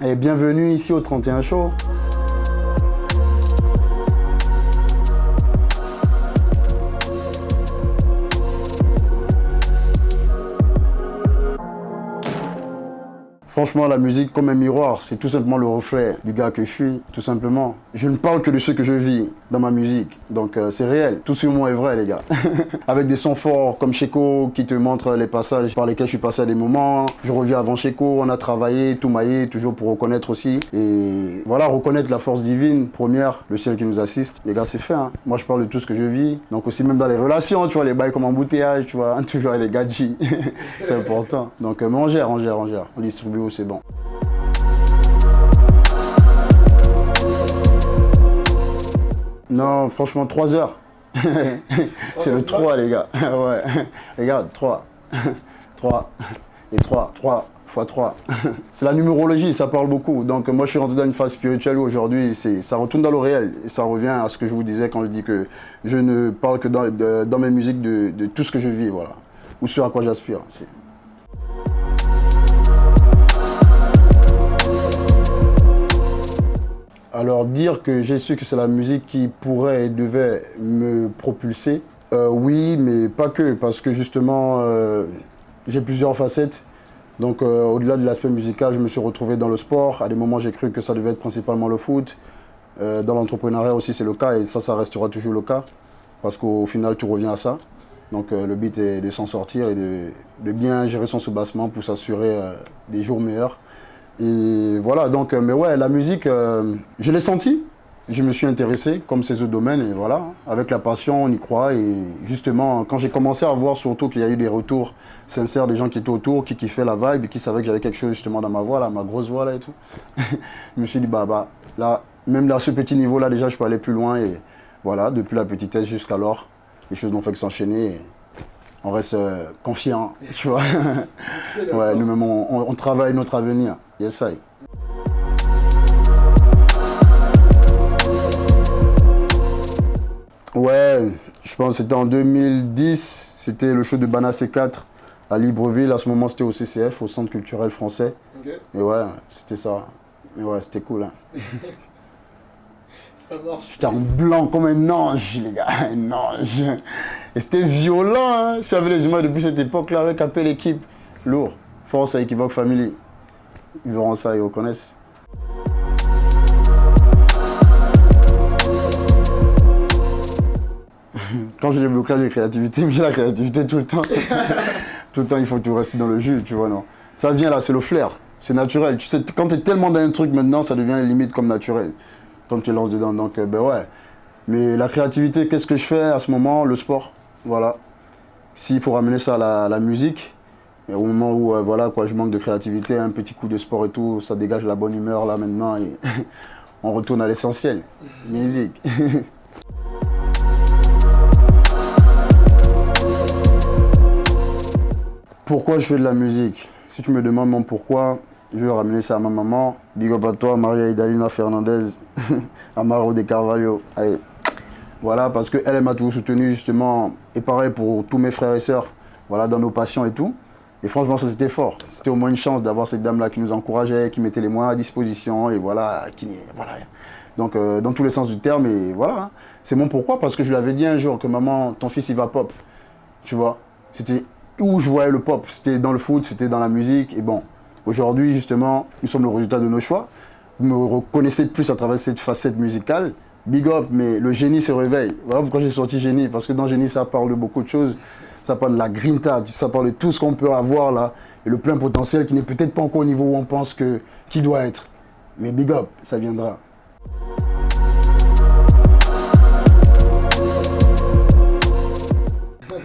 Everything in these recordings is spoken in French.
Et bienvenue ici au 31 Show. Franchement, la musique, comme un miroir, c'est tout simplement le reflet du gars que je suis, tout simplement. Je ne parle que de ce que je vis dans ma musique, donc c'est réel. Tout sur moi est vrai, les gars. Avec des sons forts comme Cheko, qui te montrent les passages par lesquels je suis passé à des moments. Je reviens avant Cheko, on a travaillé, tout maillé, toujours pour reconnaître aussi. Et voilà, reconnaître la force divine, première, le ciel qui nous assiste. Les gars, c'est fait, hein. Moi, je parle de tout ce que je vis. Donc aussi, même dans les relations, tu vois, les bails comme embouteillage, tu vois, toujours avec les gadgets. C'est important. Donc, mais on gère. On distribue, c'est bon. Non, franchement, 3 heures. C'est le 3, les gars. Ouais. Regarde, 3. 3. Et 3. 3 fois 3. C'est la numérologie, ça parle beaucoup. Donc moi, je suis rentré dans une phase spirituelle où aujourd'hui, ça retourne dans le réel. Et ça revient à ce que je vous disais quand je dis que je ne parle que dans mes musiques de tout ce que je vis, voilà. Ou ce à quoi j'aspire. Alors dire que j'ai su que c'est la musique qui pourrait et devait me propulser, oui, mais pas que, parce que justement, j'ai plusieurs facettes. Donc au-delà de l'aspect musical, je me suis retrouvé dans le sport. À des moments, j'ai cru que ça devait être principalement le foot. Dans l'entrepreneuriat aussi, c'est le cas, et ça restera toujours le cas, parce qu'au final, tu reviens à ça. Donc le but est de s'en sortir et de bien gérer son soubassement pour s'assurer des jours meilleurs. Et voilà, donc, mais ouais, la musique, je l'ai senti, je me suis intéressé, comme ces autres domaines, et voilà, avec la passion, on y croit, et justement, quand j'ai commencé à voir surtout qu'il y a eu des retours sincères des gens qui étaient autour, qui kiffaient la vibe, et qui savaient que j'avais quelque chose justement dans ma voix, là, ma grosse voix, là, et tout, je me suis dit, là, même à ce petit niveau-là, déjà, je peux aller plus loin, et voilà, depuis la petitesse jusqu'alors, les choses n'ont fait que s'enchaîner, et on reste confiant, tu vois. Ouais, nous-mêmes, on travaille notre avenir. Yes, I. Ouais, je pense que c'était en 2010, c'était le show de Bana C4 à Libreville. À ce moment, c'était au CCF, au Centre culturel français. Okay. Et ouais, c'était ça. Mais ouais, c'était cool. Hein. Ça marche. J'étais en blanc comme un ange, les gars, un ange. Et c'était violent, hein. J'avais les images depuis cette époque-là avec appel l'équipe. Lourd. Force à Equivoque Family. Ils verront ça, ils reconnaissent. Quand j'ai les blocages de créativité, j'ai la créativité tout le temps. Tout le temps, il faut tout rester dans le jus, tu vois, non. Ça vient là, c'est le flair, c'est naturel. Tu sais, quand tu es tellement dans un truc maintenant, ça devient limite comme naturel. Quand tu lances dedans, donc ben ouais. Mais la créativité, qu'est-ce que je fais à ce moment? Le sport, voilà. S'il faut ramener ça à la musique, et au moment où voilà, quoi, je manque de créativité, un petit coup de sport et tout, ça dégage la bonne humeur là maintenant et on retourne à l'essentiel, musique. Pourquoi je fais de la musique? Si tu me demandes mon pourquoi, je vais ramener ça à ma maman. Big up à toi, Maria Idalina Fernandez, Amaro de Carvalho. Allez. Voilà, parce qu'elle elle, m'a toujours soutenu justement, et pareil pour tous mes frères et sœurs, voilà, dans nos passions et tout. Et franchement, ça c'était fort. C'était au moins une chance d'avoir cette dame-là qui nous encourageait, qui mettait les moyens à disposition, et voilà, voilà. Donc, dans tous les sens du terme, et voilà. Hein. C'est mon pourquoi, parce que je lui avais dit un jour que maman, ton fils, il va pop. Tu vois, c'était où je voyais le pop. C'était dans le foot, c'était dans la musique, et bon. Aujourd'hui, justement, nous sommes le résultat de nos choix. Vous me reconnaissez plus à travers cette facette musicale. Big up, mais le génie se réveille. Voilà pourquoi j'ai sorti Génie, parce que dans Génie, ça parle de beaucoup de choses. Ça parle de la grinta, ça parle de tout ce qu'on peut avoir là, et le plein potentiel qui n'est peut-être pas encore au niveau où on pense qu'il doit être. Mais big up, ça viendra.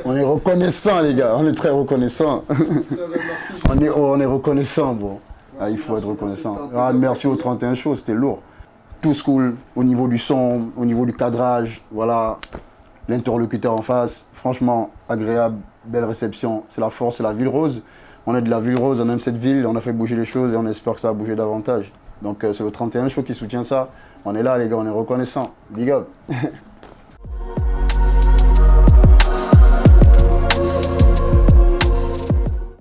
On est reconnaissant les gars, on est très reconnaissant. On est reconnaissant, bon. Ah, il faut être reconnaissant. Ah, merci au 31 Show, c'était lourd. Tout school, au niveau du son, au niveau du cadrage, voilà. L'interlocuteur en face, franchement, agréable, belle réception. C'est la force, c'est la ville rose. On est de la ville rose, on aime cette ville, on a fait bouger les choses et on espère que ça va bouger davantage. Donc c'est le 31 Show qui soutient ça. On est là les gars, on est reconnaissants. Big up.